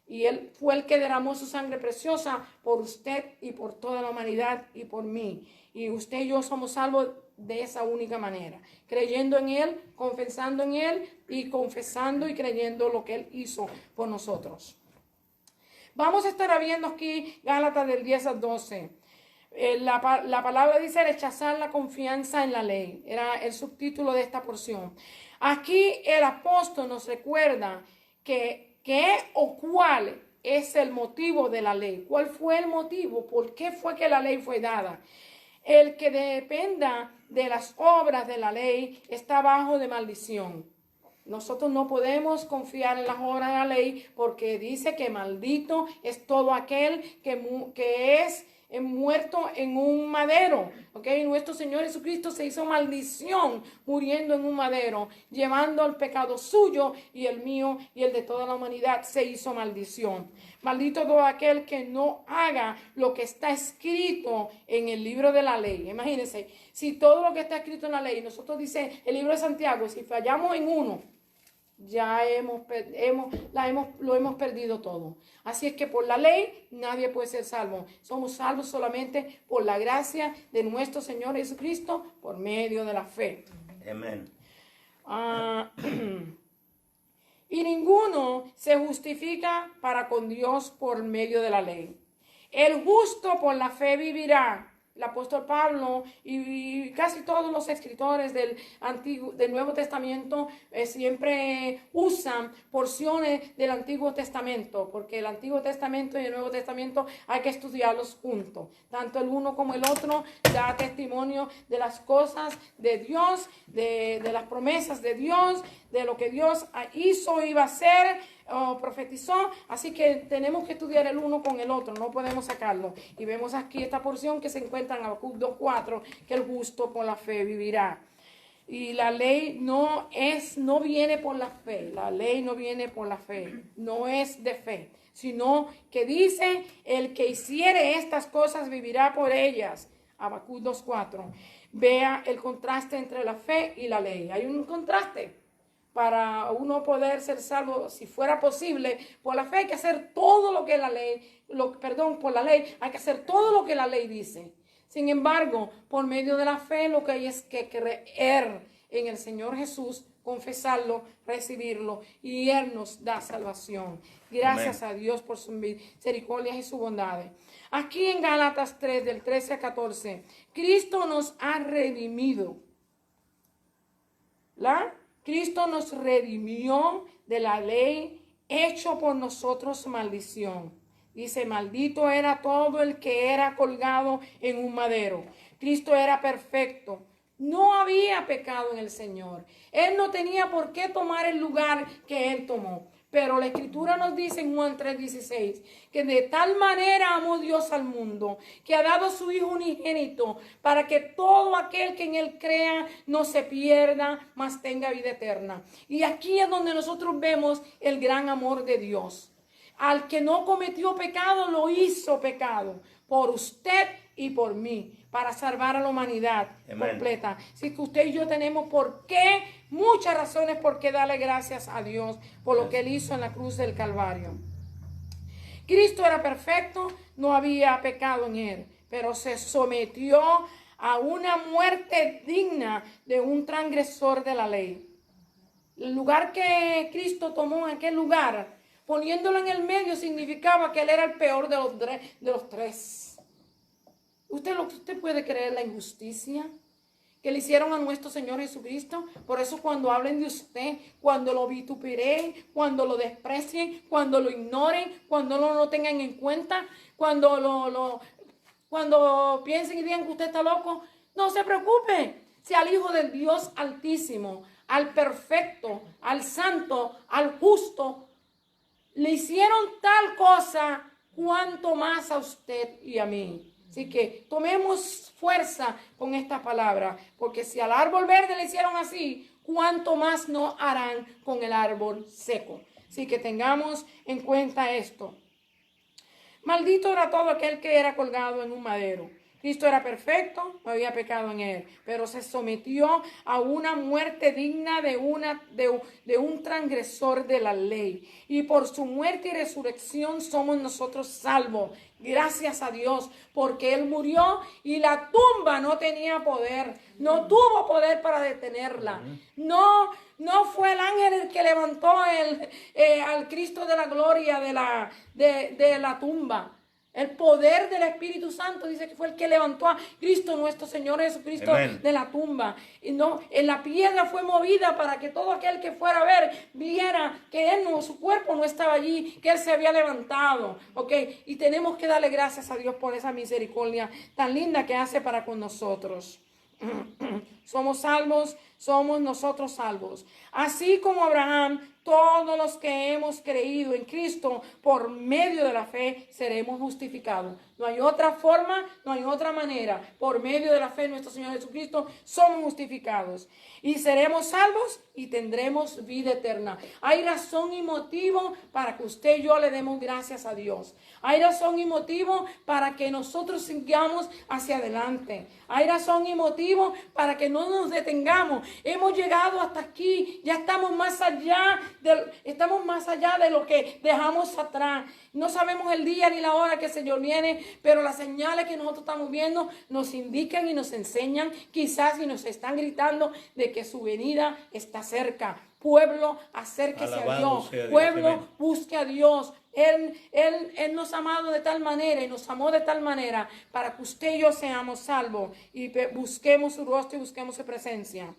Y Él fue el que derramó su sangre preciosa por usted y por toda la humanidad y por mí. Y usted y yo somos salvos de esa única manera, creyendo en Él, confesando en Él y confesando y creyendo lo que Él hizo por nosotros. Vamos a estar viendo aquí Gálatas del 10 al 12. La palabra dice rechazar la confianza en la ley. Era el subtítulo de esta porción. Aquí el apóstol nos recuerda qué o cuál es el motivo de la ley. ¿Cuál fue el motivo? ¿Por qué fue que la ley fue dada? El que dependa de las obras de la ley está bajo de maldición. Nosotros no podemos confiar en las obras de la ley porque dice que maldito es todo aquel que es muerto en un madero. ¿Okay? Nuestro Señor Jesucristo se hizo maldición muriendo en un madero, llevando el pecado suyo y el mío y el de toda la humanidad se hizo maldición. Maldito todo aquel que no haga lo que está escrito en el libro de la ley. Imagínense, si todo lo que está escrito en la ley, nosotros dice el libro de Santiago, si fallamos en uno, ya lo hemos perdido todo. Así es que por la ley nadie puede ser salvo. Somos salvos solamente por la gracia de nuestro Señor Jesucristo por medio de la fe. Amén. Ah, y ninguno se justifica para con Dios por medio de la ley. El justo por la fe vivirá. El apóstol Pablo y casi todos los escritores del Nuevo Testamento siempre usan porciones del Antiguo Testamento, porque el Antiguo Testamento y el Nuevo Testamento hay que estudiarlos juntos. Tanto el uno como el otro da testimonio de las cosas de Dios, de las promesas de Dios, de lo que Dios hizo, iba a hacer, profetizó. Así que tenemos que estudiar el uno con el otro, no podemos sacarlo. Y vemos aquí esta porción que se encuentra en Habacuc 2:4, que el justo por la fe vivirá. Y la ley no viene por la fe, la ley no viene por la fe, no es de fe, sino que dice, el que hiciere estas cosas vivirá por ellas. Habacuc 2:4. Vea el contraste entre la fe y la ley. Hay un contraste. Para uno poder ser salvo, si fuera posible, por la fe hay que hacer todo lo que la ley, por la ley hay que hacer todo lo que la ley dice. Sin embargo, por medio de la fe lo que hay es que creer en el Señor Jesús, confesarlo, recibirlo, y Él nos da salvación. Gracias a Dios por su misericordia y su bondad. Aquí en Gálatas 3, del 13 al 14, Cristo nos ha redimido. Cristo nos redimió de la ley, hecho por nosotros maldición. Dice, maldito era todo el que era colgado en un madero. Cristo era perfecto. No había pecado en el Señor. Él no tenía por qué tomar el lugar que Él tomó. Pero la Escritura nos dice en Juan 3:16 que de tal manera amó Dios al mundo que ha dado a su Hijo unigénito para que todo aquel que en Él crea no se pierda, mas tenga vida eterna. Y aquí es donde nosotros vemos el gran amor de Dios. Al que no cometió pecado, lo hizo pecado por usted y por mí, para salvar a la humanidad completa. Así que usted y yo tenemos muchas razones por qué darle gracias a Dios por lo que Él hizo en la cruz del Calvario. Cristo era perfecto, no había pecado en Él, pero se sometió a una muerte digna de un transgresor de la ley. El lugar que Cristo tomó en aquel lugar, poniéndolo en el medio, significaba que Él era el peor de los tres. ¿Usted puede creer la injusticia que le hicieron a nuestro Señor Jesucristo? Por eso cuando hablen de usted, cuando lo vituperen, cuando lo desprecien, cuando lo ignoren, cuando no lo tengan en cuenta, cuando piensen y digan que usted está loco, no se preocupe. Si al Hijo del Dios Altísimo, al perfecto, al santo, al justo, le hicieron tal cosa, cuanto más a usted y a mí. Así que tomemos fuerza con esta palabra, porque si al árbol verde le hicieron así, cuánto más no harán con el árbol seco. Así que tengamos en cuenta esto. Maldito era todo aquel que era colgado en un madero. Cristo era perfecto, no había pecado en Él, pero se sometió a una muerte digna de un transgresor de la ley. Y por su muerte y resurrección somos nosotros salvos. Gracias a Dios, porque Él murió y la tumba no tenía poder, no tuvo poder para detenerla. No fue el ángel el que levantó al Cristo de la gloria de la tumba. El poder del Espíritu Santo dice que fue el que levantó a Cristo, nuestro Señor Jesucristo, de la tumba. Y la piedra fue movida para que todo aquel que fuera a ver viera que su cuerpo no estaba allí, que Él se había levantado. Y tenemos que darle gracias a Dios por esa misericordia tan linda que hace para con nosotros. Somos salvos, somos nosotros salvos. Así como Abraham, todos los que hemos creído en Cristo por medio de la fe seremos justificados. No hay otra forma, no hay otra manera. Por medio de la fe en nuestro Señor Jesucristo somos justificados. Y seremos salvos y tendremos vida eterna. Hay razón y motivo para que usted y yo le demos gracias a Dios. Hay razón y motivo para que nosotros sigamos hacia adelante. Hay razón y motivo para que no nos detengamos. Hemos llegado hasta aquí, ya estamos más allá de lo que dejamos atrás. No sabemos el día ni la hora que el Señor viene pero las señales que nosotros estamos viendo nos indican y nos enseñan, quizás y nos están gritando de que su venida está cerca. Pueblo, acérquese a Alabado Dios. sea Dios. Pueblo, Amén. busque a Dios. Él nos ha amado de tal manera y nos amó de tal manera para que usted y yo seamos salvos y busquemos su rostro y busquemos su presencia.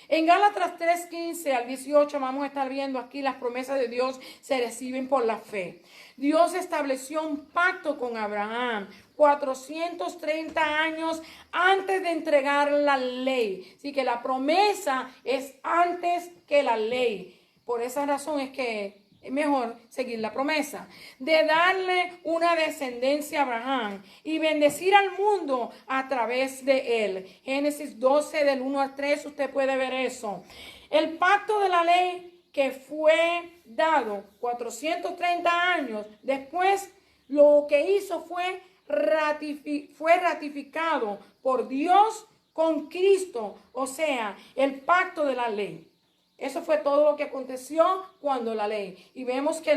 En Gálatas 3:15 al 18 vamos a estar viendo aquí las promesas de Dios se reciben por la fe. Dios estableció un pacto con Abraham 430 años antes de entregar la ley. Así que la promesa es antes que la ley. Por esa razón es que es mejor seguir la promesa de darle una descendencia a Abraham y bendecir al mundo a través de él. Génesis 12 del 1 al 3, usted puede ver eso. El pacto de la ley que fue dado 430 años después, lo que hizo fue ratificado por Dios con Cristo, o sea, el pacto de la ley. Eso fue todo lo que aconteció cuando la ley. Y vemos que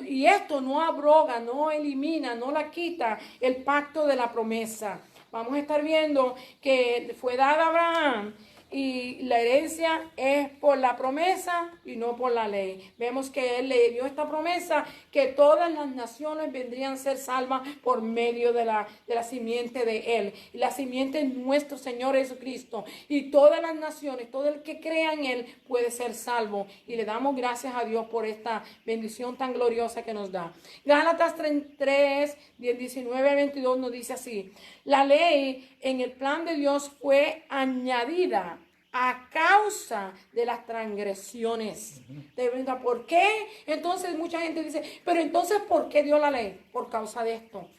y esto no abroga, no elimina, no la quita el pacto de la promesa. Vamos a estar viendo que fue dada a Abraham y la herencia es por la promesa y no por la ley. Vemos que él le dio esta promesa que todas las naciones vendrían a ser salvas por medio de la simiente de él. Y la simiente es nuestro Señor Jesucristo. Y todas las naciones, todo el que crea en él puede ser salvo. Y le damos gracias a Dios por esta bendición tan gloriosa que nos da. Gálatas 3, 19 al 22 nos dice así: la ley en el plan de Dios fue añadida a causa de las transgresiones. ¿Te pregunta por qué? Entonces mucha gente dice, pero entonces ¿por qué dio la ley? Por causa de esto.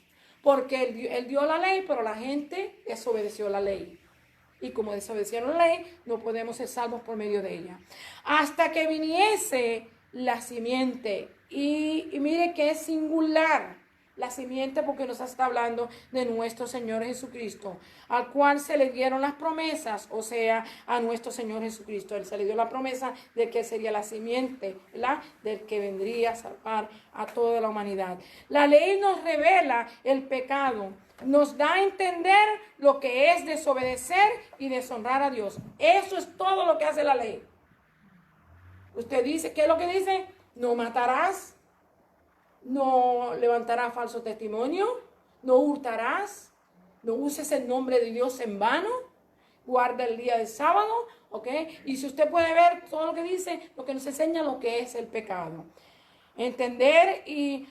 Porque él dio la ley, pero la gente desobedeció la ley. Y como desobedecieron la ley, no podemos ser salvos por medio de ella. Hasta que viniese la simiente. Y mire que es singular. La simiente, porque nos está hablando de nuestro Señor Jesucristo, al cual se le dieron las promesas, o sea, a nuestro Señor Jesucristo. Él se le dio la promesa de que sería la simiente, ¿verdad?, del que vendría a salvar a toda la humanidad. La ley nos revela el pecado, nos da a entender lo que es desobedecer y deshonrar a Dios. Eso es todo lo que hace la ley. Usted dice, ¿qué es lo que dice? No matarás. No levantarás falso testimonio, no hurtarás, no uses el nombre de Dios en vano, guarda el día del sábado, ¿ok? Y si usted puede ver todo lo que dice, lo que nos enseña lo que es el pecado. Entender y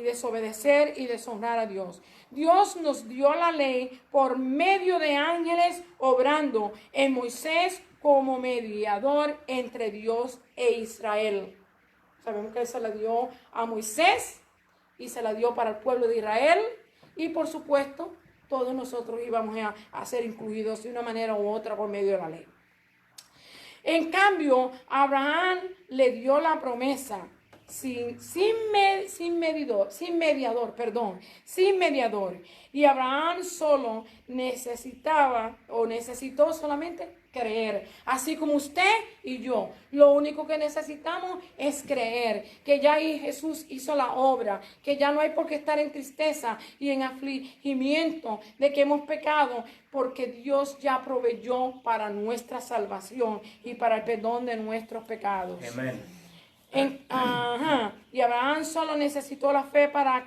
desobedecer y deshonrar a Dios. Dios nos dio la ley por medio de ángeles obrando en Moisés como mediador entre Dios e Israel. Sabemos que se la dio a Moisés y se la dio para el pueblo de Israel. Y por supuesto, todos nosotros íbamos a ser incluidos de una manera u otra por medio de la ley. En cambio, Abraham le dio la promesa sin mediador. Y Abraham solo necesitó solamente creer. Así como usted y yo, lo único que necesitamos es creer que ya Jesús hizo la obra, que ya no hay por qué estar en tristeza y en afligimiento de que hemos pecado, porque Dios ya proveyó para nuestra salvación y para el perdón de nuestros pecados. Amén. Y Abraham solo necesitó la fe para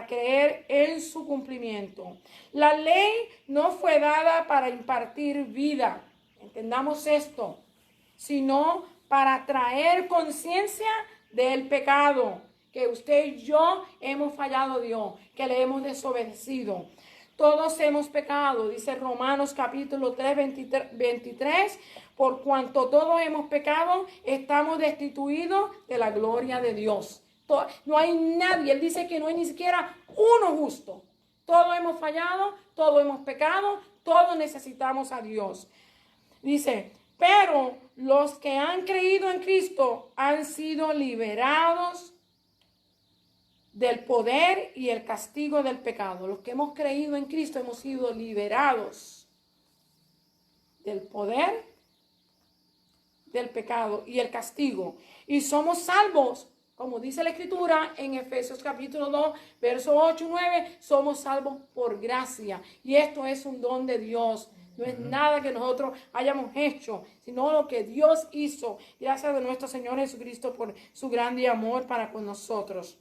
creer en su cumplimiento. La ley no fue dada para impartir vida, entendamos esto, sino para traer conciencia del pecado, que usted y yo hemos fallado a Dios, que le hemos desobedecido. Todos hemos pecado, dice Romanos capítulo 3, 23, por cuanto todos hemos pecado, estamos destituidos de la gloria de Dios. No hay nadie, él dice que no hay ni siquiera uno justo. Todos hemos fallado, todos hemos pecado, todos necesitamos a Dios. Dice, pero los que han creído en Cristo han sido liberados del poder y el castigo del pecado. Los que hemos creído en Cristo hemos sido liberados del poder, del pecado y el castigo. Y somos salvos como dice la Escritura en Efesios capítulo 2, versos 8 y 9, somos salvos por gracia. Y esto es un don de Dios. No es nada que nosotros hayamos hecho, sino lo que Dios hizo. Gracias a nuestro Señor Jesucristo por su grande amor para con nosotros.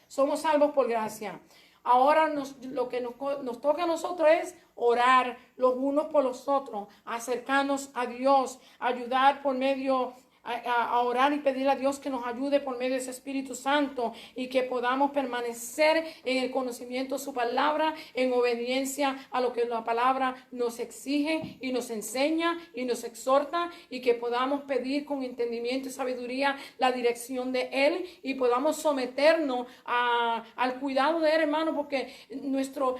Somos salvos por gracia. Ahora lo que nos toca a nosotros es orar los unos por los otros, acercarnos a Dios, ayudar por medio a orar y pedir a Dios que nos ayude por medio de ese Espíritu Santo y que podamos permanecer en el conocimiento de su palabra, en obediencia a lo que la palabra nos exige y nos enseña y nos exhorta, y que podamos pedir con entendimiento y sabiduría la dirección de Él y podamos someternos al cuidado de Él, hermano, porque nuestro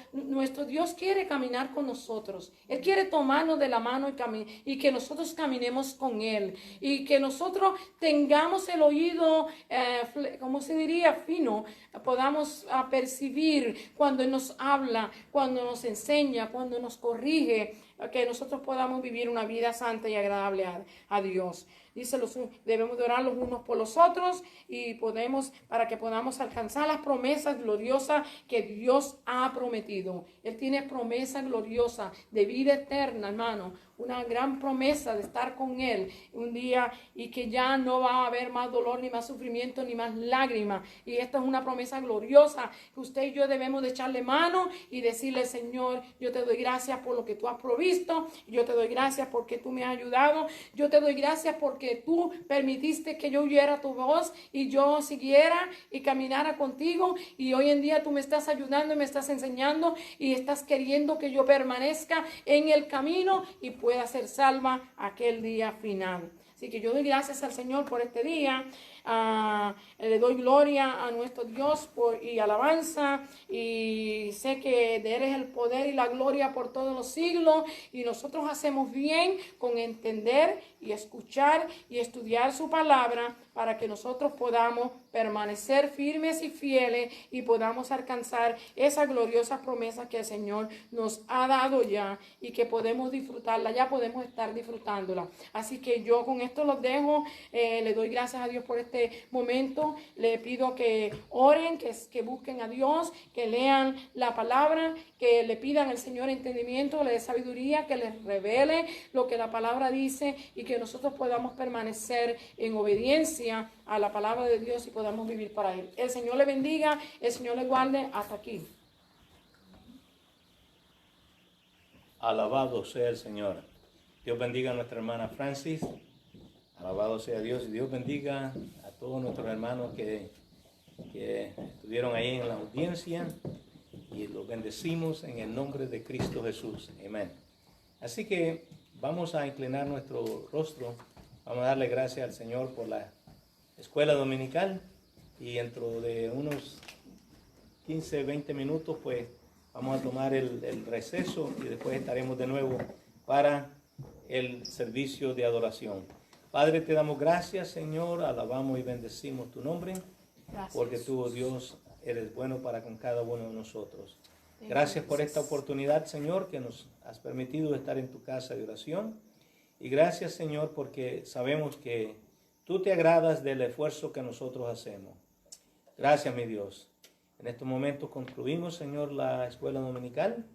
Dios quiere caminar con nosotros. Él quiere tomarnos de la mano y que nosotros caminemos con Él, y que nosotros tengamos el oído, ¿cómo se diría? Fino, podamos percibir cuando Él nos habla, cuando nos enseña, cuando nos corrige, que nosotros podamos vivir una vida santa y agradable a Dios. Dice, debemos de orar los unos por los otros y para que podamos alcanzar las promesas gloriosas que Dios ha prometido. Él tiene promesas gloriosas de vida eterna, hermano. Una gran promesa de estar con Él un día, y que ya no va a haber más dolor, ni más sufrimiento, ni más lágrimas. Y esta es una promesa gloriosa que usted y yo debemos de echarle mano y decirle: Señor, yo te doy gracias por lo que tú has provisto. Yo te doy gracias porque tú me has ayudado. Yo te doy gracias porque tú permitiste que yo oyera tu voz y yo siguiera y caminara contigo. Y hoy en día tú me estás ayudando y me estás enseñando y estás queriendo que yo permanezca en el camino y pueda ser salva aquel día final. Así que yo doy gracias al Señor por este día. Le doy gloria a nuestro Dios y alabanza, y sé que de Él es el poder y la gloria por todos los siglos, y nosotros hacemos bien con entender y escuchar y estudiar su palabra para que nosotros podamos permanecer firmes y fieles y podamos alcanzar esa gloriosa promesa que el Señor nos ha dado ya, y que podemos disfrutarla, ya podemos estar disfrutándola. Así que yo con esto los dejo. Le doy gracias a Dios por este momento. Le pido que oren, que busquen a Dios, que lean la palabra, que le pidan al Señor entendimiento, le dé sabiduría, que les revele lo que la palabra dice, y que nosotros podamos permanecer en obediencia a la palabra de Dios y podamos vivir para Él. El Señor le bendiga, el Señor le guarde. Hasta aquí. Alabado sea el Señor. Dios bendiga a nuestra hermana Francis. Alabado sea Dios, y Dios bendiga a todos nuestros hermanos que estuvieron ahí en la audiencia, y los bendecimos en el nombre de Cristo Jesús. Amén. Así que vamos a inclinar nuestro rostro, vamos a darle gracias al Señor por la escuela dominical, y dentro de unos 15, 20 minutos pues vamos a tomar el receso, y después estaremos de nuevo para el servicio de adoración. Padre, te damos gracias, Señor, alabamos y bendecimos tu nombre, Gracias, porque tú, oh Dios, eres bueno para con cada uno de nosotros. Gracias por esta oportunidad, Señor, que nos has permitido estar en tu casa de oración. Y gracias, Señor, porque sabemos que tú te agradas del esfuerzo que nosotros hacemos. Gracias, mi Dios. En estos momentos concluimos, Señor, la escuela dominical,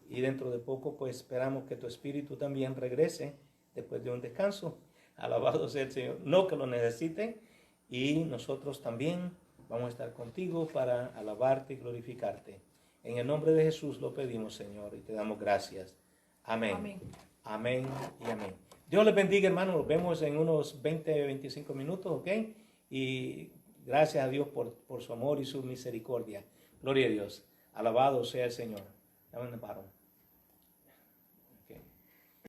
y dentro de poco pues esperamos que tu Espíritu también regrese después de un descanso. Alabado sea el Señor. No que lo necesiten, y nosotros también vamos a estar contigo para alabarte y glorificarte. En el nombre de Jesús lo pedimos, Señor, y te damos gracias. Amén. Amén. Amén y amén. Dios les bendiga, hermanos. Nos vemos en unos 20, 25 minutos, ¿ok? Y gracias a Dios por su amor y su misericordia. Gloria a Dios. Alabado sea el Señor. Dame un paro.